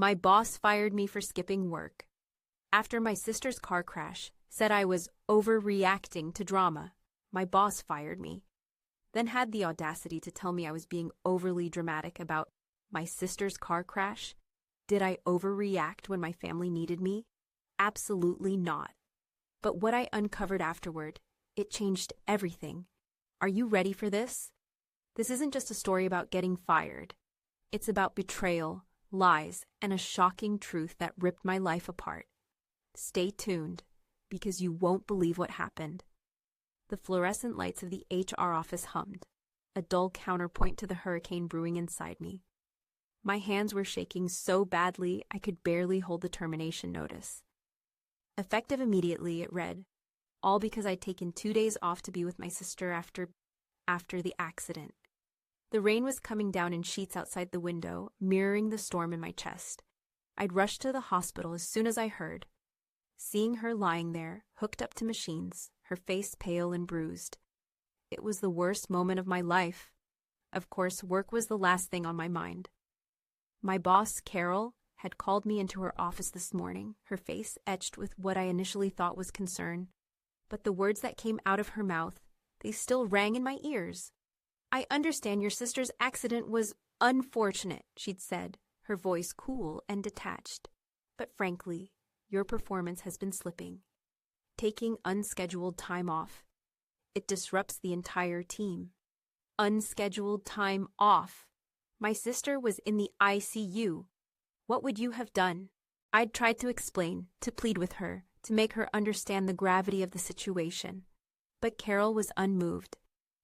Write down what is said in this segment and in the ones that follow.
My boss fired me for skipping work. After my sister's car crash, said I was overreacting to drama. My boss fired me. Then had the audacity to tell me I was being overly dramatic about my sister's car crash. Did I overreact when my family needed me? Absolutely not. But what I uncovered afterward, it changed everything. Are you ready for this? This isn't just a story about getting fired. It's about betrayal, lies, and a shocking truth that ripped my life apart. Stay tuned, because you won't believe what happened. The fluorescent lights of the HR office hummed, a dull counterpoint to the hurricane brewing inside me. My hands were shaking so badly I could barely hold the termination notice. Effective immediately, it read, all because I'd taken 2 days off to be with my sister after the accident. The rain was coming down in sheets outside the window, mirroring the storm in my chest. I'd rushed to the hospital as soon as I heard. Seeing her lying there, hooked up to machines, her face pale and bruised. It was the worst moment of my life. Of course, work was the last thing on my mind. My boss, Carol, had called me into her office this morning, her face etched with what I initially thought was concern. But the words that came out of her mouth, they still rang in my ears. I understand your sister's accident was unfortunate, she'd said, her voice cool and detached. But frankly, your performance has been slipping. Taking unscheduled time off. It disrupts the entire team. Unscheduled time off. My sister was in the ICU. What would you have done? I'd tried to explain, to plead with her, to make her understand the gravity of the situation. But Carol was unmoved.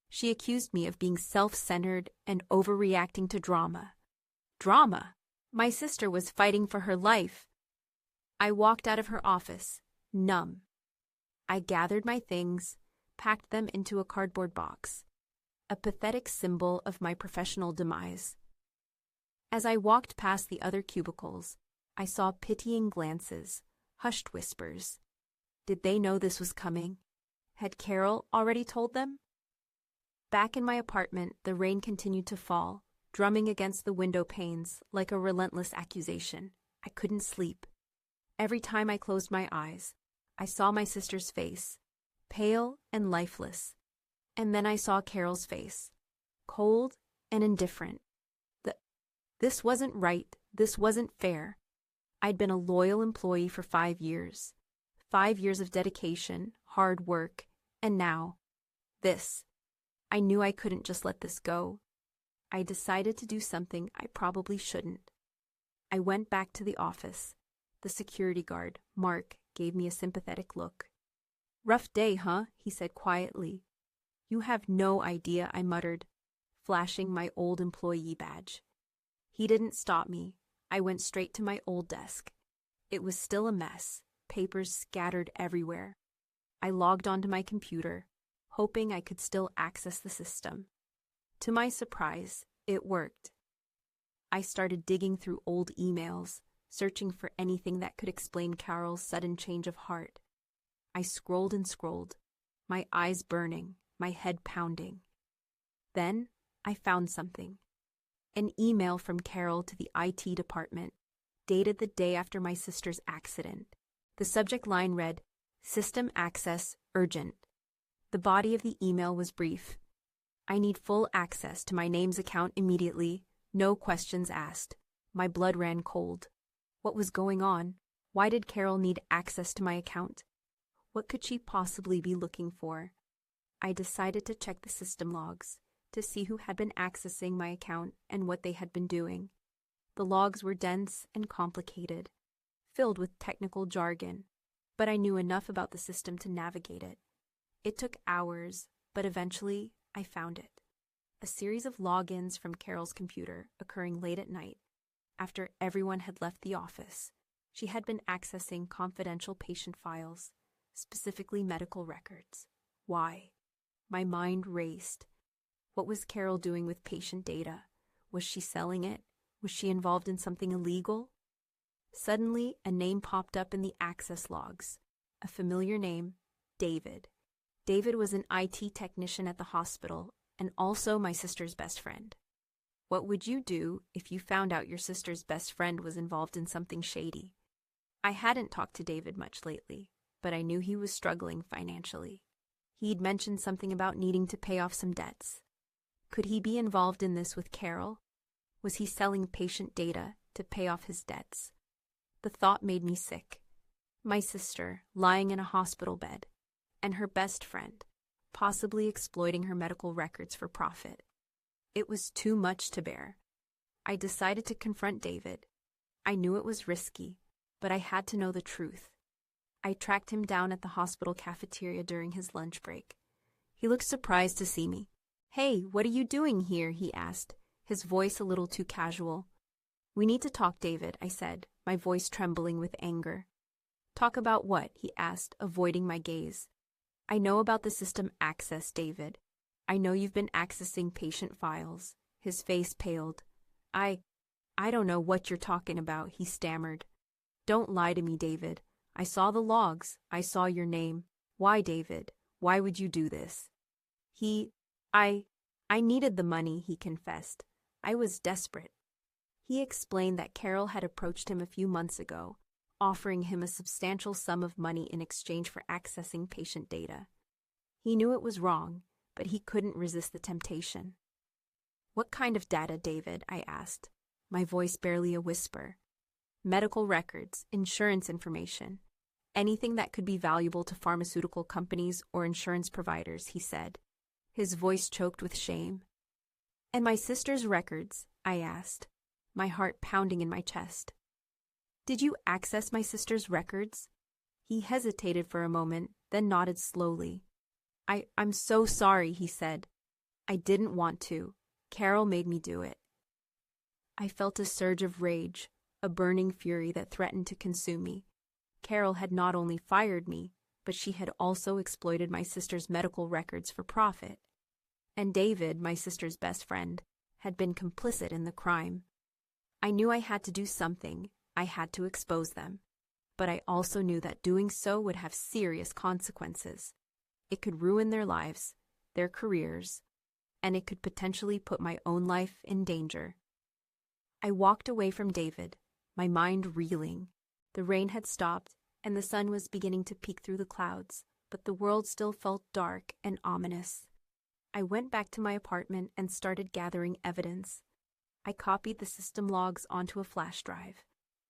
She accused me of being self-centered and overreacting to drama. Drama? My sister was fighting for her life. I walked out of her office, numb. I gathered my things, packed them into a cardboard box, a pathetic symbol of my professional demise. As I walked past the other cubicles, I saw pitying glances, hushed whispers. Did they know this was coming? Had Carol already told them? Back in my apartment, the rain continued to fall, drumming against the window panes like a relentless accusation. I couldn't sleep. Every time I closed my eyes, I saw my sister's face, pale and lifeless. And then I saw Carol's face, cold and indifferent. This wasn't right. This wasn't fair. I'd been a loyal employee for 5 years. 5 years of dedication, hard work, and now, this. I knew I couldn't just let this go. I decided to do something I probably shouldn't. I went back to the office. The security guard, Mark, gave me a sympathetic look. Rough day, huh? He said quietly. You have no idea, I muttered, flashing my old employee badge. He didn't stop me. I went straight to my old desk. It was still a mess, papers scattered everywhere. I logged onto my computer, hoping I could still access the system. To my surprise, it worked. I started digging through old emails, searching for anything that could explain Carol's sudden change of heart. I scrolled and scrolled, my eyes burning, my head pounding. Then I found something. An email from Carol to the IT department, dated the day after my sister's accident. The subject line read, System Access Urgent. The body of the email was brief. I need full access to my name's account immediately, no questions asked. My blood ran cold. What was going on? Why did Carol need access to my account? What could she possibly be looking for? I decided to check the system logs to see who had been accessing my account and what they had been doing. The logs were dense and complicated, filled with technical jargon, but I knew enough about the system to navigate it. It took hours, but eventually I found it. A series of logins from Carol's computer occurring late at night, after everyone had left the office. She had been accessing confidential patient files, specifically medical records. Why? My mind raced. What was Carol doing with patient data? Was she selling it? Was she involved in something illegal? Suddenly, a name popped up in the access logs. A familiar name, David. David was an IT technician at the hospital and also my sister's best friend. What would you do if you found out your sister's best friend was involved in something shady? I hadn't talked to David much lately, but I knew he was struggling financially. He'd mentioned something about needing to pay off some debts. Could he be involved in this with Carol? Was he selling patient data to pay off his debts? The thought made me sick. My sister, lying in a hospital bed, and her best friend, possibly exploiting her medical records for profit. It was too much to bear. I decided to confront David. I knew it was risky, but I had to know the truth. I tracked him down at the hospital cafeteria during his lunch break. He looked surprised to see me. "Hey, what are you doing here?" he asked, his voice a little too casual. "We need to talk, David," I said, my voice trembling with anger. "Talk about what?" he asked, avoiding my gaze. "I know about the system access, David. I know you've been accessing patient files." His face paled. I don't know what you're talking about," he stammered. "Don't lie to me, David. I saw the logs. I saw your name. Why, David? Why would you do this?" I needed the money," he confessed. "I was desperate." He explained that Carol had approached him a few months ago, offering him a substantial sum of money in exchange for accessing patient data. He knew it was wrong, but he couldn't resist the temptation. "What kind of data, David?" I asked, my voice barely a whisper. "Medical records, insurance information, anything that could be valuable to pharmaceutical companies or insurance providers," he said. His voice choked with shame. "And my sister's records?" I asked, my heart pounding in my chest. "Did you access my sister's records?" He hesitated for a moment, then nodded slowly. I'm so sorry," he said. "I didn't want to. Carol made me do it." I felt a surge of rage, a burning fury that threatened to consume me. Carol had not only fired me, but she had also exploited my sister's medical records for profit. And David, my sister's best friend, had been complicit in the crime. I knew I had to do something. I had to expose them. But I also knew that doing so would have serious consequences. It could ruin their lives, their careers, and it could potentially put my own life in danger. I walked away from David, my mind reeling. The rain had stopped, and the sun was beginning to peek through the clouds, but the world still felt dark and ominous. I went back to my apartment and started gathering evidence. I copied the system logs onto a flash drive.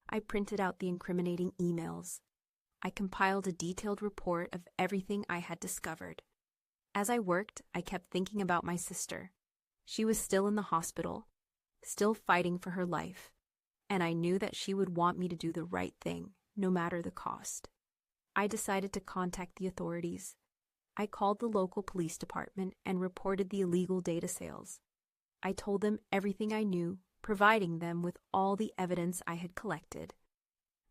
I printed out the incriminating emails. I compiled a detailed report of everything I had discovered. As I worked, I kept thinking about my sister. She was still in the hospital, still fighting for her life, and I knew that she would want me to do the right thing, no matter the cost. I decided to contact the authorities. I called the local police department and reported the illegal data sales. I told them everything I knew, providing them with all the evidence I had collected.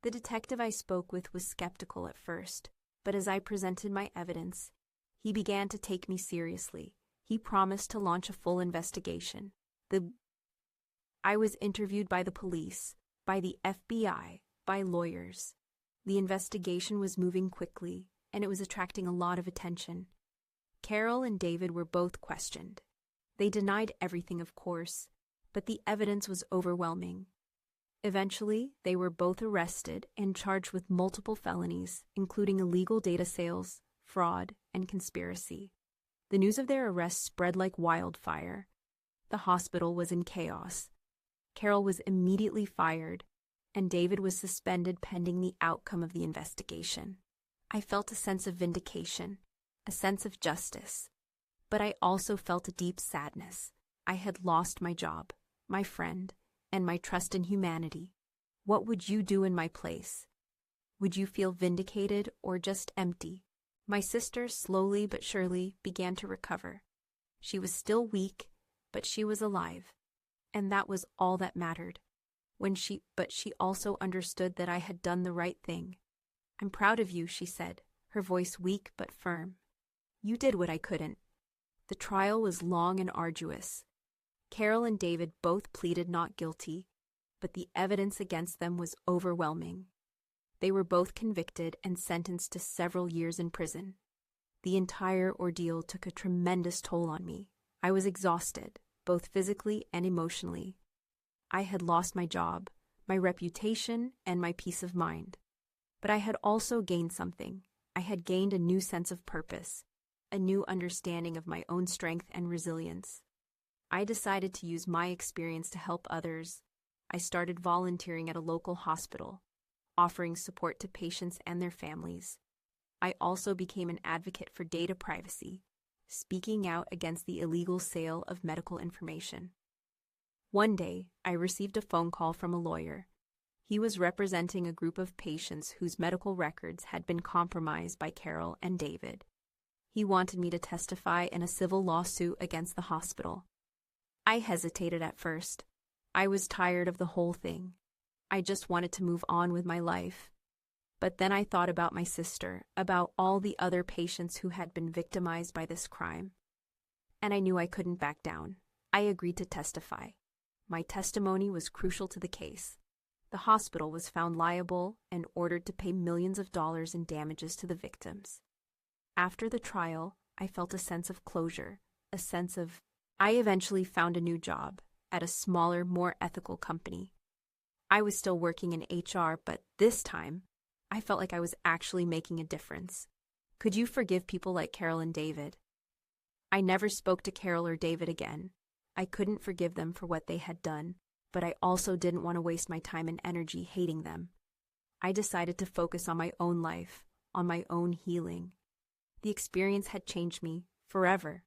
The detective I spoke with was skeptical at first, but as I presented my evidence, he began to take me seriously. He promised to launch a full investigation. I was interviewed by the police, by the FBI, by lawyers. The investigation was moving quickly, and it was attracting a lot of attention. Carol and David were both questioned. They denied everything, of course, but the evidence was overwhelming. Eventually, they were both arrested and charged with multiple felonies, including illegal data sales, fraud, and conspiracy. The news of their arrests spread like wildfire. The hospital was in chaos. Carol was immediately fired, and David was suspended pending the outcome of the investigation. I felt a sense of vindication, a sense of justice. But I also felt a deep sadness. I had lost my job, my friend, and my trust in humanity. What would you do in my place? Would you feel vindicated or just empty? My sister slowly but surely began to recover. She was still weak, but she was alive, and that was all that mattered. But she also understood that I had done the right thing. "I'm proud of you," she said, her voice weak but firm. "You did what I couldn't." The trial was long and arduous. Carol and David both pleaded not guilty, but the evidence against them was overwhelming. They were both convicted and sentenced to several years in prison. The entire ordeal took a tremendous toll on me. I was exhausted, both physically and emotionally. I had lost my job, my reputation, and my peace of mind. But I had also gained something. I had gained a new sense of purpose, a new understanding of my own strength and resilience. I decided to use my experience to help others. I started volunteering at a local hospital, offering support to patients and their families. I also became an advocate for data privacy, speaking out against the illegal sale of medical information. One day, I received a phone call from a lawyer. He was representing a group of patients whose medical records had been compromised by Carol and David. He wanted me to testify in a civil lawsuit against the hospital. I hesitated at first. I was tired of the whole thing. I just wanted to move on with my life. But then I thought about my sister, about all the other patients who had been victimized by this crime. And I knew I couldn't back down. I agreed to testify. My testimony was crucial to the case. The hospital was found liable and ordered to pay millions of dollars in damages to the victims. After the trial, I felt a sense of closure, a sense of... I eventually found a new job at a smaller, more ethical company. I was still working in HR, but this time, I felt like I was actually making a difference. Could you forgive people like Carol and David? I never spoke to Carol or David again. I couldn't forgive them for what they had done, but I also didn't want to waste my time and energy hating them. I decided to focus on my own life, on my own healing. The experience had changed me forever.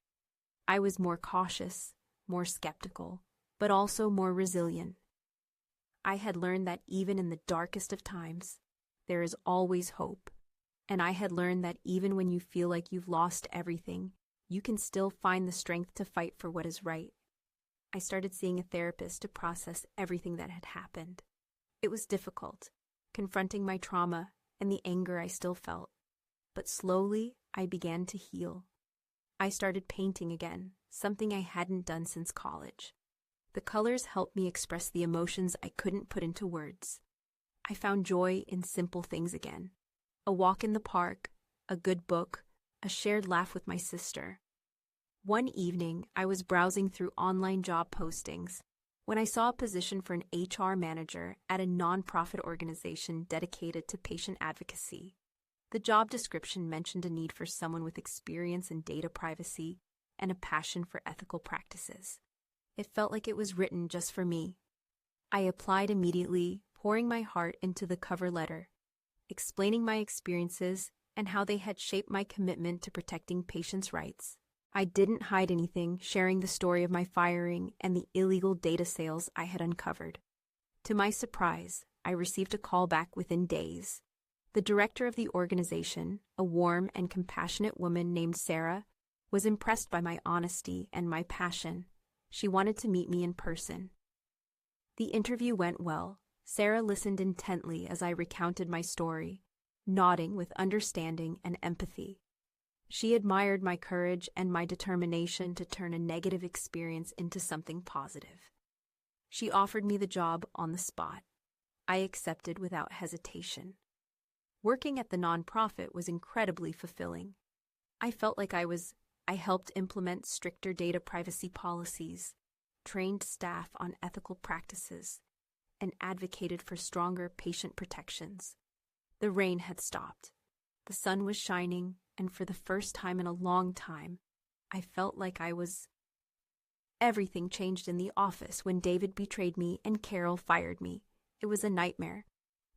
I was more cautious, more skeptical, but also more resilient. I had learned that even in the darkest of times, there is always hope. And I had learned that even when you feel like you've lost everything, you can still find the strength to fight for what is right. I started seeing a therapist to process everything that had happened. It was difficult, confronting my trauma and the anger I still felt. But slowly, I began to heal. I started painting again, something I hadn't done since college. The colors helped me express the emotions I couldn't put into words. I found joy in simple things again. A walk in the park, a good book, a shared laugh with my sister. One evening, I was browsing through online job postings when I saw a position for an HR manager at a nonprofit organization dedicated to patient advocacy. The job description mentioned a need for someone with experience in data privacy and a passion for ethical practices. It felt like it was written just for me. I applied immediately, pouring my heart into the cover letter, explaining my experiences and how they had shaped my commitment to protecting patients' rights. I didn't hide anything, sharing the story of my firing and the illegal data sales I had uncovered. To my surprise, I received a call back within days. The director of the organization, a warm and compassionate woman named Sarah, was impressed by my honesty and my passion. She wanted to meet me in person. The interview went well. Sarah listened intently as I recounted my story, nodding with understanding and empathy. She admired my courage and my determination to turn a negative experience into something positive. She offered me the job on the spot. I accepted without hesitation. Working at the nonprofit was incredibly fulfilling. I felt like I helped implement stricter data privacy policies, trained staff on ethical practices, and advocated for stronger patient protections. The rain had stopped. The sun was shining, and for the first time in a long time, I felt like Everything changed in the office when David betrayed me and Carol fired me. It was a nightmare.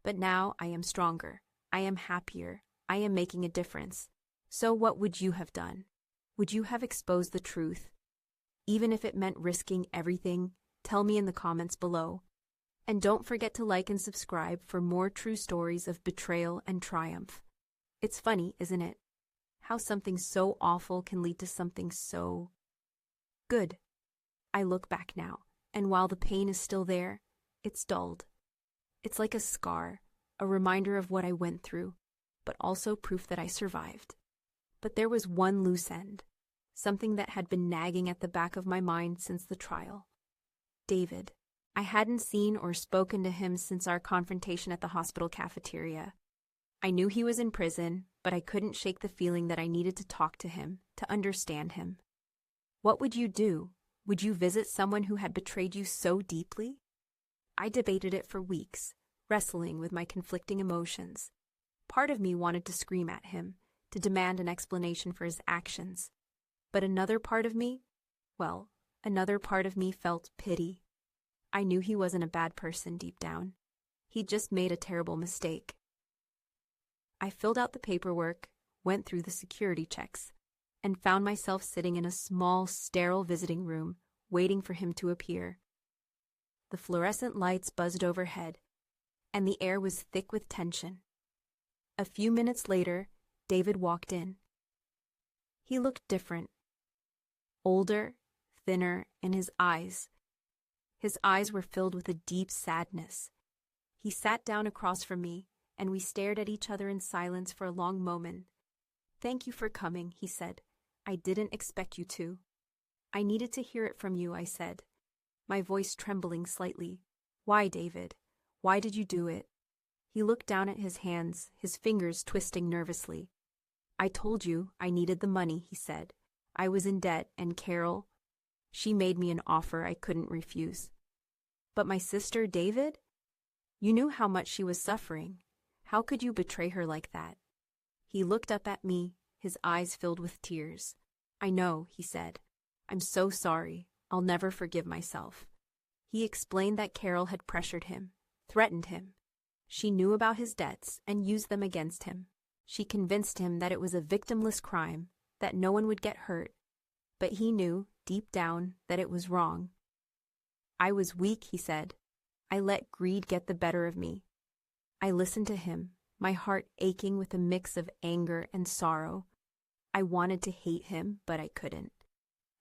But now I am stronger. I am happier. I am making a difference. So what would you have done? Would you have exposed the truth? Even if it meant risking everything, tell me in the comments below. And don't forget to like and subscribe for more true stories of betrayal and triumph. It's funny, isn't it? How something so awful can lead to something so good. I look back now, and while the pain is still there, it's dulled. It's like a scar, a reminder of what I went through, but also proof that I survived. But there was one loose end, something that had been nagging at the back of my mind since the trial. David. I hadn't seen or spoken to him since our confrontation at the hospital cafeteria. I knew he was in prison, but I couldn't shake the feeling that I needed to talk to him, to understand him. What would you do? Would you visit someone who had betrayed you so deeply? I debated it for weeks, wrestling with my conflicting emotions. Part of me wanted to scream at him, to demand an explanation for his actions. But another part of me felt pity. I knew he wasn't a bad person deep down. He'd just made a terrible mistake. I filled out the paperwork, went through the security checks, and found myself sitting in a small, sterile visiting room, waiting for him to appear. The fluorescent lights buzzed overhead, and the air was thick with tension. A few minutes later, David walked in. He looked different. Older, thinner, and his eyes were filled with a deep sadness. He sat down across from me, and we stared at each other in silence for a long moment. "Thank you for coming," he said. "I didn't expect you to." "I needed to hear it from you," I said, my voice trembling slightly. "Why, David? Why did you do it?" He looked down at his hands, his fingers twisting nervously. "I told you I needed the money," he said. "I was in debt, and Carol, she made me an offer I couldn't refuse." "But my sister, David? You knew how much she was suffering. How could you betray her like that?" He looked up at me, his eyes filled with tears. "I know," he said. "I'm so sorry. I'll never forgive myself." He explained that Carol had pressured him, threatened him. She knew about his debts and used them against him. She convinced him that it was a victimless crime, that no one would get hurt. But he knew, deep down, that it was wrong. "I was weak," he said. "I let greed get the better of me." I listened to him, my heart aching with a mix of anger and sorrow. I wanted to hate him, but I couldn't.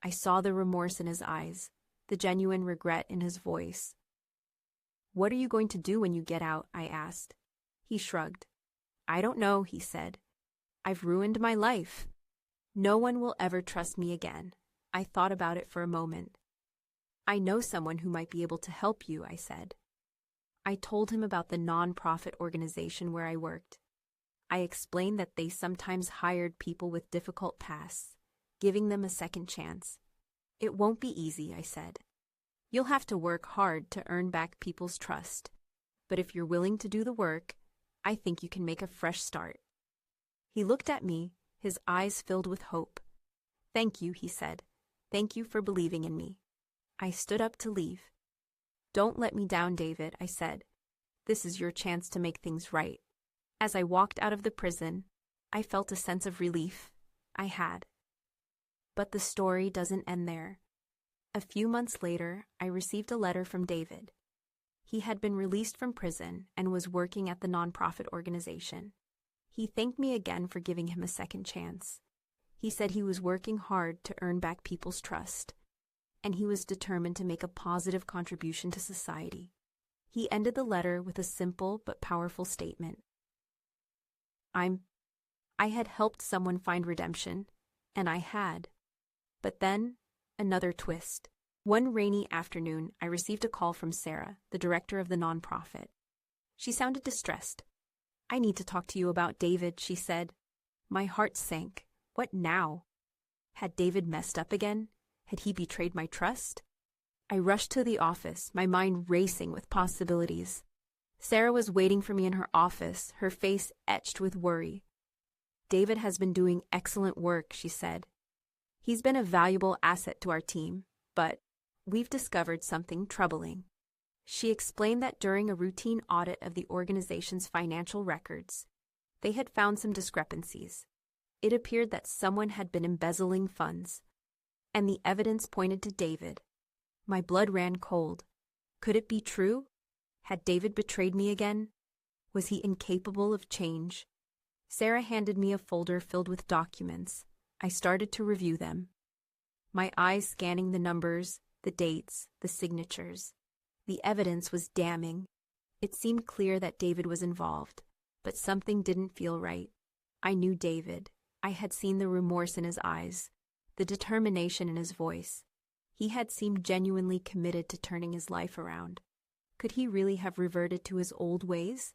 I saw the remorse in his eyes, the genuine regret in his voice. "What are you going to do when you get out?" I asked. He shrugged. "I don't know," he said. "I've ruined my life. No one will ever trust me again." I thought about it for a moment. "I know someone who might be able to help you," I said. I told him about the non-profit organization where I worked. I explained that they sometimes hired people with difficult pasts, giving them a second chance. "It won't be easy," I said. "You'll have to work hard to earn back people's trust. But if you're willing to do the work, I think you can make a fresh start." He looked at me, his eyes filled with hope. "Thank you," he said. "Thank you for believing in me." I stood up to leave. "Don't let me down, David," I said. "This is your chance to make things right." As I walked out of the prison, I felt a sense of relief. I had. But the story doesn't end there. A few months later, I received a letter from David. He had been released from prison and was working at the nonprofit organization. He thanked me again for giving him a second chance. He said he was working hard to earn back people's trust, and he was determined to make a positive contribution to society. He ended the letter with a simple but powerful statement. I had helped someone find redemption, and I had. But then, another twist. One rainy afternoon, I received a call from Sarah, the director of the nonprofit. She sounded distressed. "I need to talk to you about David," she said. My heart sank. What now? Had David messed up again? Had he betrayed my trust? I rushed to the office, my mind racing with possibilities. Sarah was waiting for me in her office, her face etched with worry. "David has been doing excellent work," she said. "He's been a valuable asset to our team, but we've discovered something troubling." She explained that during a routine audit of the organization's financial records, they had found some discrepancies. It appeared that someone had been embezzling funds, and the evidence pointed to David. My blood ran cold. Could it be true? Had David betrayed me again? Was he incapable of change? Sarah handed me a folder filled with documents. I started to review them, my eyes scanning the numbers, the dates, the signatures. The evidence was damning. It seemed clear that David was involved, but something didn't feel right. I knew David. I had seen the remorse in his eyes, the determination in his voice. He had seemed genuinely committed to turning his life around. Could he really have reverted to his old ways?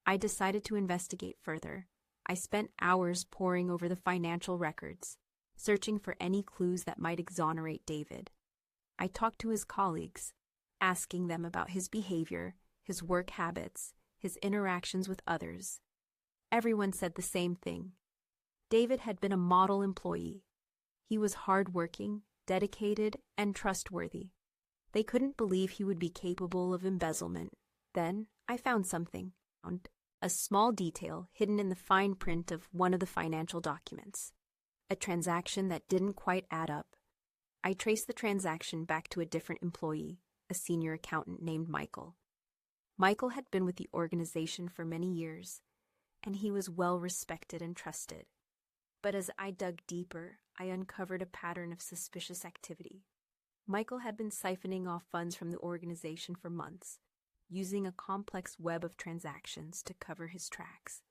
I decided to investigate further. I spent hours poring over the financial records, searching for any clues that might exonerate David. I talked to his colleagues, asking them about his behavior, his work habits, his interactions with others. Everyone said the same thing. David had been a model employee. He was hardworking, dedicated, and trustworthy. They couldn't believe he would be capable of embezzlement. Then I found something. A small detail hidden in the fine print of one of the financial documents. A transaction that didn't quite add up. I traced the transaction back to a different employee, a senior accountant named Michael. Michael had been with the organization for many years, and he was well respected and trusted. But as I dug deeper, I uncovered a pattern of suspicious activity. Michael had been siphoning off funds from the organization for months, using a complex web of transactions to cover his tracks.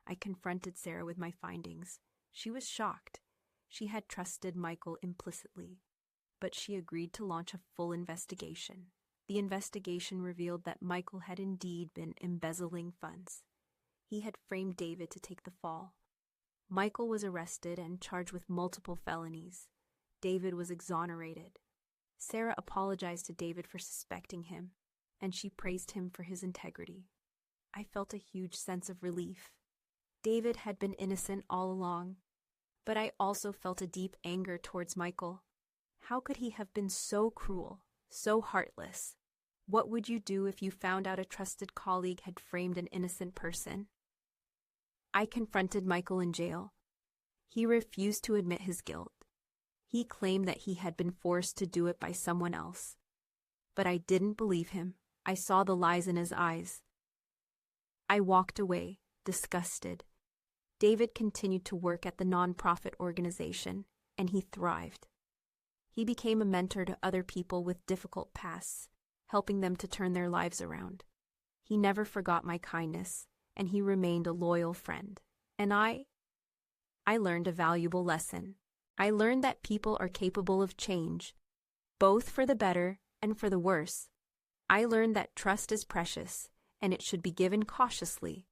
I confronted Sarah with my findings. She was shocked. She had trusted Michael implicitly, but she agreed to launch a full investigation. The investigation revealed that Michael had indeed been embezzling funds. He had framed David to take the fall. Michael was arrested and charged with multiple felonies. David was exonerated. Sarah apologized to David for suspecting him, and she praised him for his integrity. I felt a huge sense of relief. David had been innocent all along, but I also felt a deep anger towards Michael. How could he have been so cruel, so heartless? What would you do if you found out a trusted colleague had framed an innocent person? I confronted Michael in jail. He refused to admit his guilt. He claimed that he had been forced to do it by someone else. But I didn't believe him. I saw the lies in his eyes. I walked away, disgusted. David continued to work at the nonprofit organization, and he thrived. He became a mentor to other people with difficult pasts, helping them to turn their lives around. He never forgot my kindness, and he remained a loyal friend. And I learned a valuable lesson. I learned that people are capable of change, both for the better and for the worse. I learned that trust is precious, and it should be given cautiously.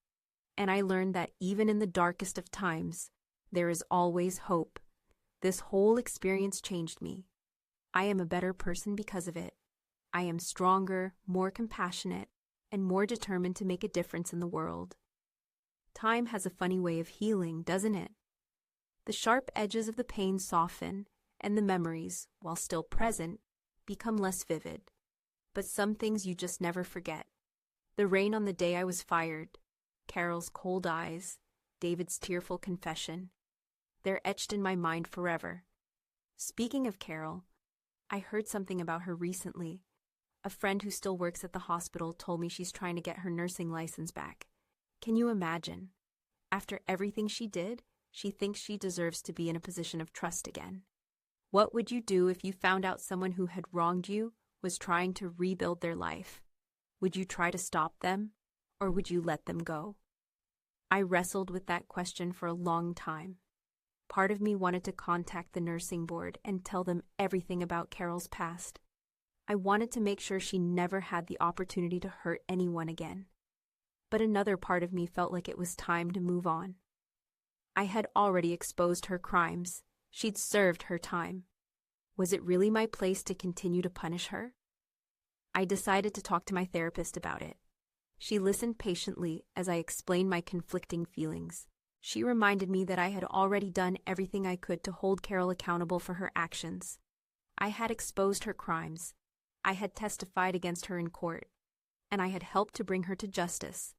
And I learned that even in the darkest of times, there is always hope. This whole experience changed me. I am a better person because of it. I am stronger, more compassionate, and more determined to make a difference in the world. Time has a funny way of healing, doesn't it? The sharp edges of the pain soften, and the memories, while still present, become less vivid. But some things you just never forget. The rain on the day I was fired, Carol's cold eyes, David's tearful confession. They're etched in my mind forever. Speaking of Carol, I heard something about her recently. A friend who still works at the hospital told me she's trying to get her nursing license back. Can you imagine? After everything she did, she thinks she deserves to be in a position of trust again. What would you do if you found out someone who had wronged you was trying to rebuild their life? Would you try to stop them, or would you let them go? I wrestled with that question for a long time. Part of me wanted to contact the nursing board and tell them everything about Carol's past. I wanted to make sure she never had the opportunity to hurt anyone again. But another part of me felt like it was time to move on. I had already exposed her crimes. She'd served her time. Was it really my place to continue to punish her? I decided to talk to my therapist about it. She listened patiently as I explained my conflicting feelings. She reminded me that I had already done everything I could to hold Carol accountable for her actions. I had exposed her crimes. I had testified against her in court, and I had helped to bring her to justice.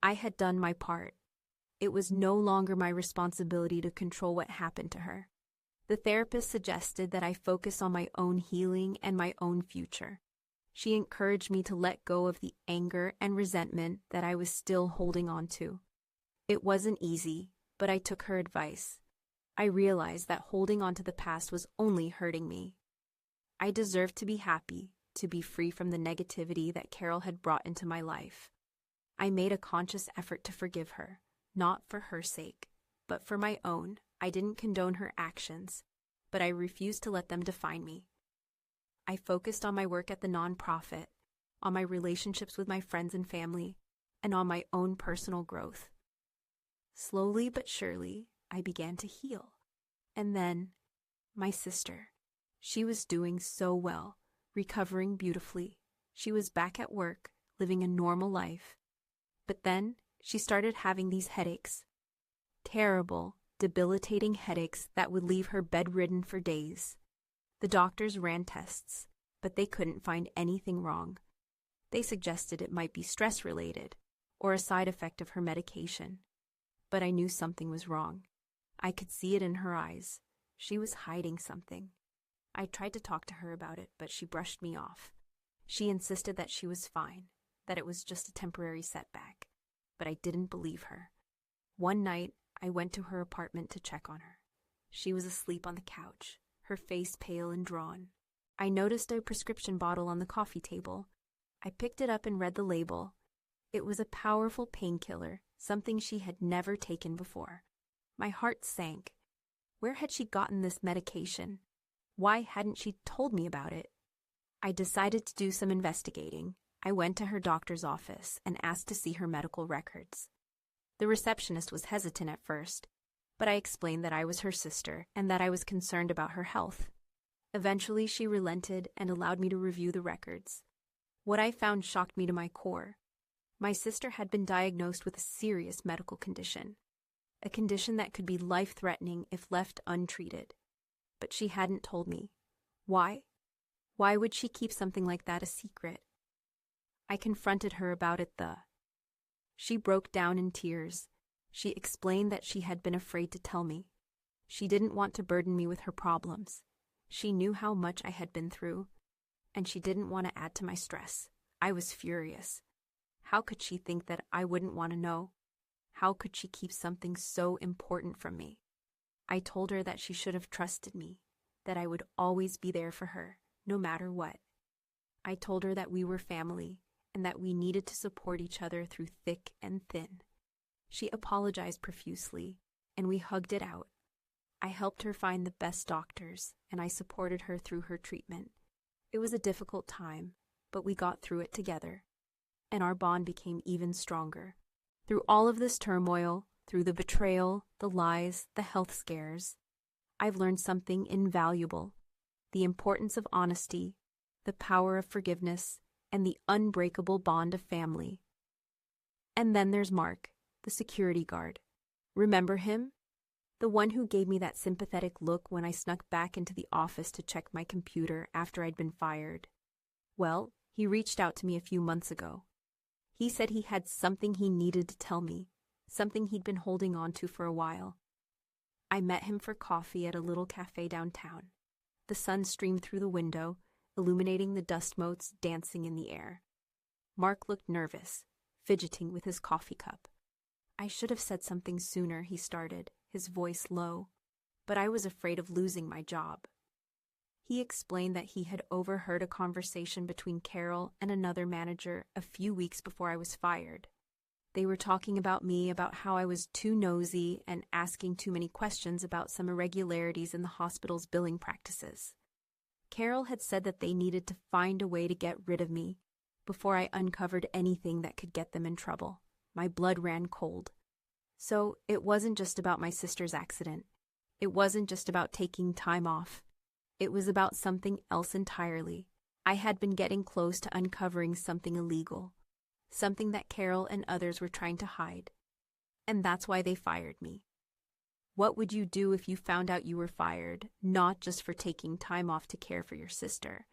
I had done my part. It was no longer my responsibility to control what happened to her. The therapist suggested that I focus on my own healing and my own future. She encouraged me to let go of the anger and resentment that I was still holding on to. It wasn't easy, but I took her advice. I realized that holding on to the past was only hurting me. I deserved to be happy, to be free from the negativity that Carol had brought into my life. I made a conscious effort to forgive her, not for her sake, but for my own. I didn't condone her actions, but I refused to let them define me. I focused on my work at the nonprofit, on my relationships with my friends and family, and on my own personal growth. Slowly but surely, I began to heal. And then, my sister. She was doing so well. recovering beautifully. She was back at work, living a normal life. But then she started having these headaches. Terrible, debilitating headaches that would leave her bedridden for days. The doctors ran tests, but they couldn't find anything wrong. They suggested it might be stress-related or a side effect of her medication. But I knew something was wrong. I could see it in her eyes. She was hiding something. I tried to talk to her about it, but she brushed me off. She insisted that she was fine, that it was just a temporary setback. But I didn't believe her. One night, I went to her apartment to check on her. She was asleep on the couch, her face pale and drawn. I noticed a prescription bottle on the coffee table. I picked it up and read the label. It was a powerful painkiller, something she had never taken before. My heart sank. Where had she gotten this medication? Why hadn't she told me about it? I decided to do some investigating. I went to her doctor's office and asked to see her medical records. The receptionist was hesitant at first, but I explained that I was her sister and that I was concerned about her health. Eventually, she relented and allowed me to review the records. What I found shocked me to my core. My sister had been diagnosed with a serious medical condition, a condition that could be life-threatening if left untreated. But she hadn't told me. Why? Why would she keep something like that a secret? I confronted her about it. She broke down in tears. She explained that she had been afraid to tell me. She didn't want to burden me with her problems. She knew how much I had been through, and she didn't want to add to my stress. I was furious. How could she think that I wouldn't want to know? How could she keep something so important from me? I told her that she should have trusted me, that I would always be there for her, no matter what. I told her that we were family, and that we needed to support each other through thick and thin. She apologized profusely, and we hugged it out. I helped her find the best doctors, and I supported her through her treatment. It was a difficult time, but we got through it together, and our bond became even stronger. Through all of this turmoil, through the betrayal, the lies, the health scares, I've learned something invaluable: the importance of honesty, the power of forgiveness, and the unbreakable bond of family. And then there's Mark, the security guard. Remember him? The one who gave me that sympathetic look when I snuck back into the office to check my computer after I'd been fired. Well, he reached out to me a few months ago. He said he had something he needed to tell me, something he'd been holding on to for a while. I met him for coffee at a little cafe downtown. The sun streamed through the window, illuminating the dust motes dancing in the air. Mark looked nervous, fidgeting with his coffee cup. I should have said something sooner, he started, his voice low, but I was afraid of losing my job. He explained that he had overheard a conversation between Carol and another manager a few weeks before I was fired. They were talking about me, about how I was too nosy and asking too many questions about some irregularities in the hospital's billing practices. Carol had said that they needed to find a way to get rid of me before I uncovered anything that could get them in trouble. My blood ran cold. So it wasn't just about my sister's accident. It wasn't just about taking time off. It was about something else entirely. I had been getting close to uncovering something illegal, something that Carol and others were trying to hide. And that's why they fired me. What would you do if you found out you were fired, not just for taking time off to care for your sister,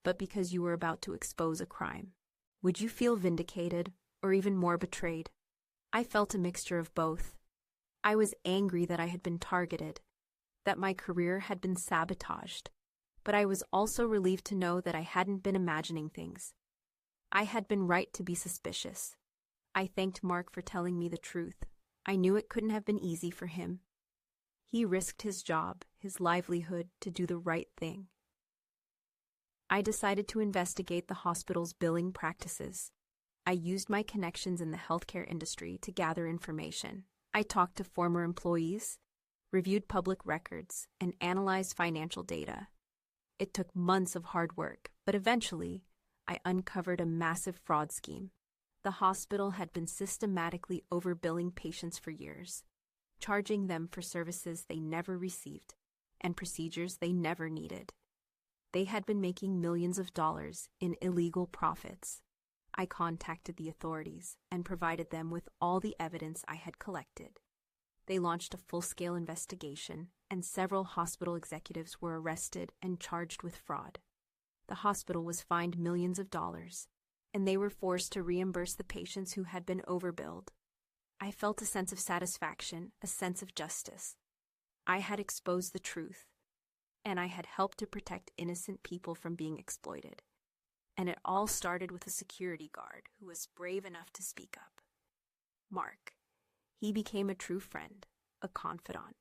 but because you were about to expose a crime? Would you feel vindicated, or even more betrayed? I felt a mixture of both. I was angry that I had been targeted, that my career had been sabotaged, but I was also relieved to know that I hadn't been imagining things. I had been right to be suspicious. I thanked Mark for telling me the truth. I knew it couldn't have been easy for him. He risked his job, his livelihood, to do the right thing. I decided to investigate the hospital's billing practices. I used my connections in the healthcare industry to gather information. I talked to former employees, reviewed public records, and analyzed financial data. It took months of hard work, but eventually, I uncovered a massive fraud scheme. The hospital had been systematically overbilling patients for years, charging them for services they never received and procedures they never needed. They had been making millions of dollars in illegal profits. I contacted the authorities and provided them with all the evidence I had collected. They launched a full-scale investigation, and several hospital executives were arrested and charged with fraud. The hospital was fined millions of dollars, and they were forced to reimburse the patients who had been overbilled. I felt a sense of satisfaction, a sense of justice. I had exposed the truth, and I had helped to protect innocent people from being exploited. And it all started with a security guard who was brave enough to speak up. Mark. He became a true friend, a confidant.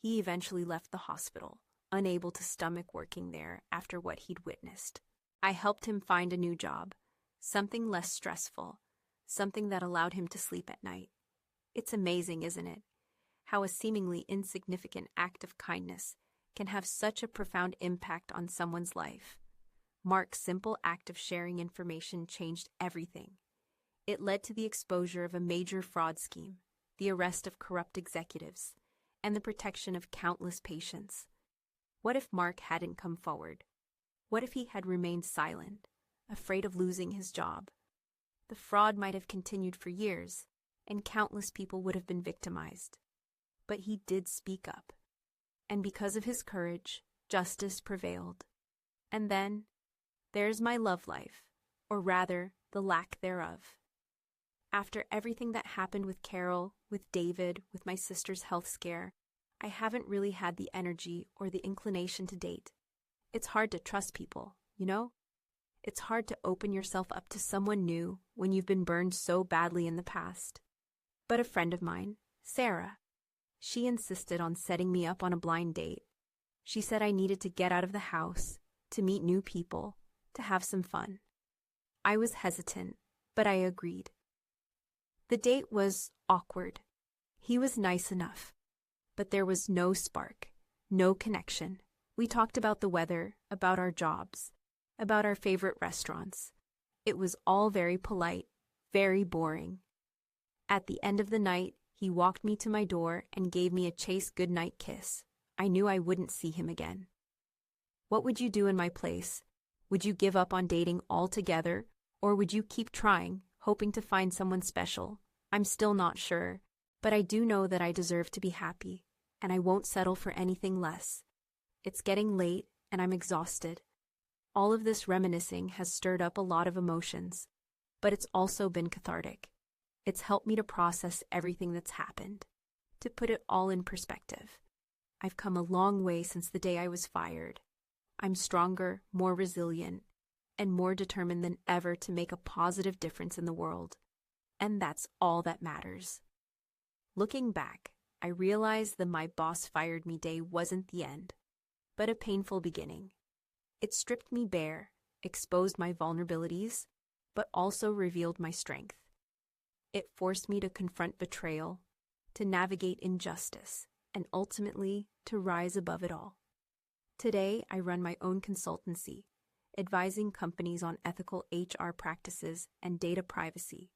He eventually left the hospital, unable to stomach working there after what he'd witnessed. I helped him find a new job, something less stressful, something that allowed him to sleep at night. It's amazing, isn't it? How a seemingly insignificant act of kindness can have such a profound impact on someone's life. Mark's simple act of sharing information changed everything. It led to the exposure of a major fraud scheme, the arrest of corrupt executives, and the protection of countless patients. What if Mark hadn't come forward? What if he had remained silent, afraid of losing his job? The fraud might have continued for years, and countless people would have been victimized. But he did speak up. And because of his courage, justice prevailed. And then, there's my love life, or rather, the lack thereof. After everything that happened with Carol, with David, with my sister's health scare, I haven't really had the energy or the inclination to date. It's hard to trust people, you know? It's hard to open yourself up to someone new when you've been burned so badly in the past. But a friend of mine, Sarah, she insisted on setting me up on a blind date. She said I needed to get out of the house, to meet new people, to have some fun. I was hesitant, but I agreed. The date was awkward. He was nice enough, but there was no spark, no connection. We talked about the weather, about our jobs, about our favorite restaurants. It was all very polite, very boring. At the end of the night, he walked me to my door and gave me a chaste goodnight kiss. I knew I wouldn't see him again. What would you do in my place? Would you give up on dating altogether, or would you keep trying, hoping to find someone special? I'm still not sure, but I do know that I deserve to be happy, and I won't settle for anything less. It's getting late, and I'm exhausted. All of this reminiscing has stirred up a lot of emotions, but it's also been cathartic. It's helped me to process everything that's happened, to put it all in perspective. I've come a long way since the day I was fired. I'm stronger, more resilient, and more determined than ever to make a positive difference in the world. And that's all that matters. Looking back, I realized the "my boss fired me" day wasn't the end, but a painful beginning. It stripped me bare, exposed my vulnerabilities, but also revealed my strength. It forced me to confront betrayal, to navigate injustice, and ultimately to rise above it all. Today, I run my own consultancy, advising companies on ethical HR practices and data privacy.